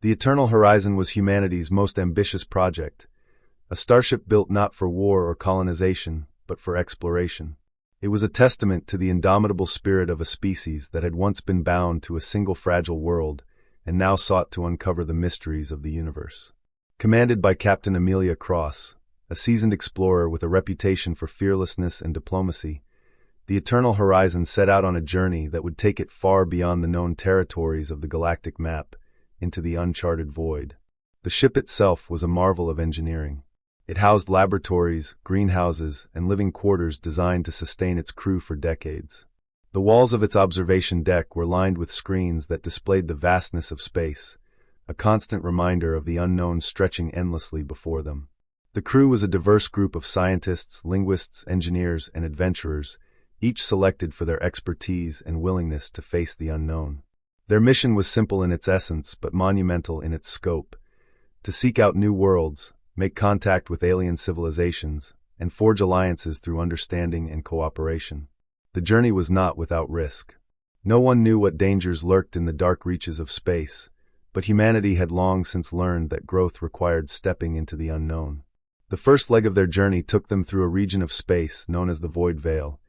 The Eternal Horizon was humanity's most ambitious project, a starship built not for war or colonization, but for exploration. It was a testament to the indomitable spirit of a species that had once been bound to a single fragile world and now sought to uncover the mysteries of the universe. Commanded by Captain Amelia Cross, a seasoned explorer with a reputation for fearlessness and diplomacy, the Eternal Horizon set out on a journey that would take it far beyond the known territories of the galactic map into the uncharted void. The ship itself was a marvel of engineering. It housed laboratories, greenhouses, and living quarters designed to sustain its crew for decades. The walls of its observation deck were lined with screens that displayed the vastness of space, a constant reminder of the unknown stretching endlessly before them. The crew was a diverse group of scientists, linguists, engineers, and adventurers, each selected for their expertise and willingness to face the unknown. Their mission was simple in its essence but monumental in its scope: to seek out new worlds, make contact with alien civilizations, and forge alliances through understanding and cooperation. The journey was not without risk. No one knew what dangers lurked in the dark reaches of space, but humanity had long since learned that growth required stepping into the unknown. The first leg of their journey took them through a region of space known as the Void Veil,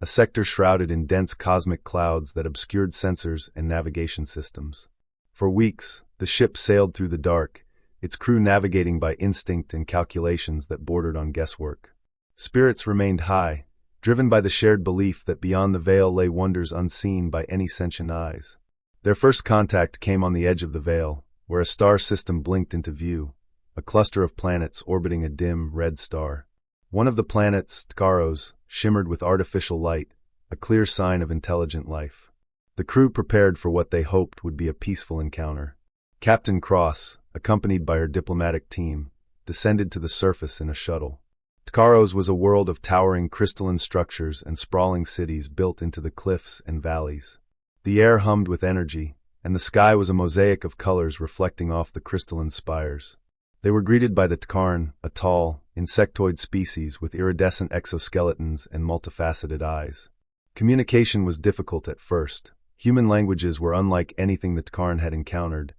a sector shrouded in dense cosmic clouds that obscured sensors and navigation systems. For weeks, the ship sailed through the dark, its crew navigating by instinct and calculations that bordered on guesswork. Spirits remained high, driven by the shared belief that beyond the veil lay wonders unseen by any sentient eyes. Their first contact came on the edge of the veil, where a star system blinked into view, a cluster of planets orbiting a dim, red star. One of the planets, Tkaros, shimmered with artificial light, a clear sign of intelligent life. The crew prepared for what they hoped would be a peaceful encounter. Captain Cross, accompanied by her diplomatic team, descended to the surface in a shuttle. Tkaros was a world of towering crystalline structures and sprawling cities built into the cliffs and valleys. The air hummed with energy, and the sky was a mosaic of colors reflecting off the crystalline spires. They were greeted by the Tkarn, a tall, insectoid species with iridescent exoskeletons and multifaceted eyes. Communication was difficult at first. Human languages were unlike anything the Tkarn had encountered,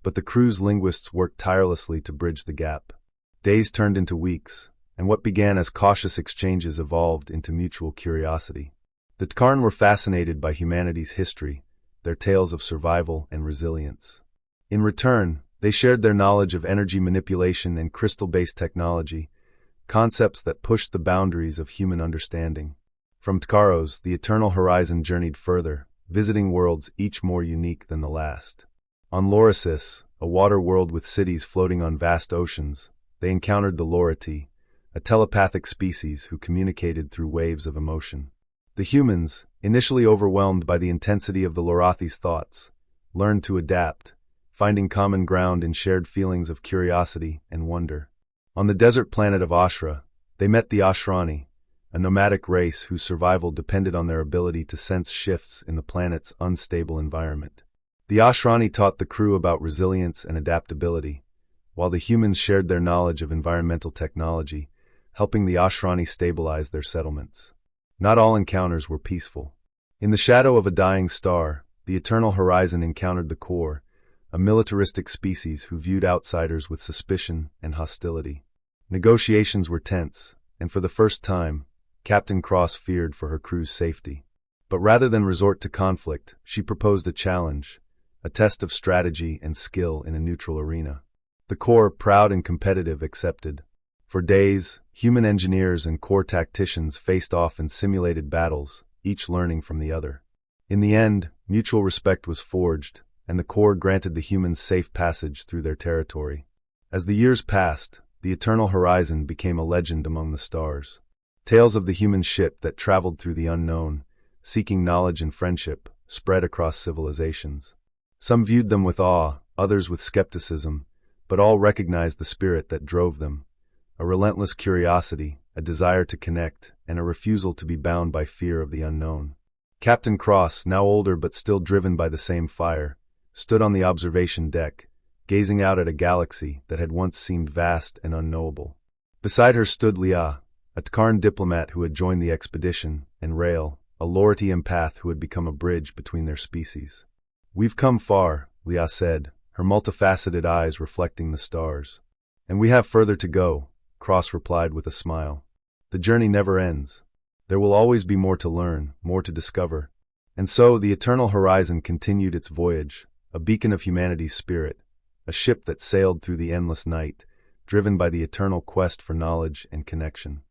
but the crew's linguists worked tirelessly to bridge the gap. Days turned into weeks, and what began as cautious exchanges evolved into mutual curiosity. The Tkarn were fascinated by humanity's history, their tales of survival and resilience. In return, they shared their knowledge of energy manipulation and crystal-based technology, concepts that pushed the boundaries of human understanding. From Tkaros, the Eternal Horizon journeyed further, visiting worlds each more unique than the last. On Laurasis, a water world with cities floating on vast oceans, they encountered the Lorati, a telepathic species who communicated through waves of emotion. The humans, initially overwhelmed by the intensity of the Lorathi's thoughts, learned to adapt, finding common ground in shared feelings of curiosity and wonder. On the desert planet of Ashra, they met the Ashrani, a nomadic race whose survival depended on their ability to sense shifts in the planet's unstable environment. The Ashrani taught the crew about resilience and adaptability, while the humans shared their knowledge of environmental technology, helping the Ashrani stabilize their settlements. Not all encounters were peaceful. In the shadow of a dying star, the Eternal Horizon encountered the Core, a militaristic species who viewed outsiders with suspicion and hostility. Negotiations were tense, and for the first time, Captain Cross feared for her crew's safety. But rather than resort to conflict, she proposed a challenge, a test of strategy and skill in a neutral arena. The Core, proud and competitive, accepted. For days, human engineers and Core tacticians faced off in simulated battles, each learning from the other. In the end, mutual respect was forged, and the Core granted the humans safe passage through their territory. As the years passed, the Eternal Horizon became a legend among the stars. Tales of the human ship that traveled through the unknown, seeking knowledge and friendship, spread across civilizations. Some viewed them with awe, others with skepticism, but all recognized the spirit that drove them: a relentless curiosity, a desire to connect, and a refusal to be bound by fear of the unknown. Captain Cross, now older but still driven by the same fire, stood on the observation deck, gazing out at a galaxy that had once seemed vast and unknowable. Beside her stood Lia, a Tkarn diplomat who had joined the expedition, and Rael, a Lorati empath who had become a bridge between their species. "We've come far," Lia said, her multifaceted eyes reflecting the stars. "And we have further to go," Cross replied with a smile. "The journey never ends. There will always be more to learn, more to discover." And so the Eternal Horizon continued its voyage, a beacon of humanity's spirit, a ship that sailed through the endless night, driven by the eternal quest for knowledge and connection.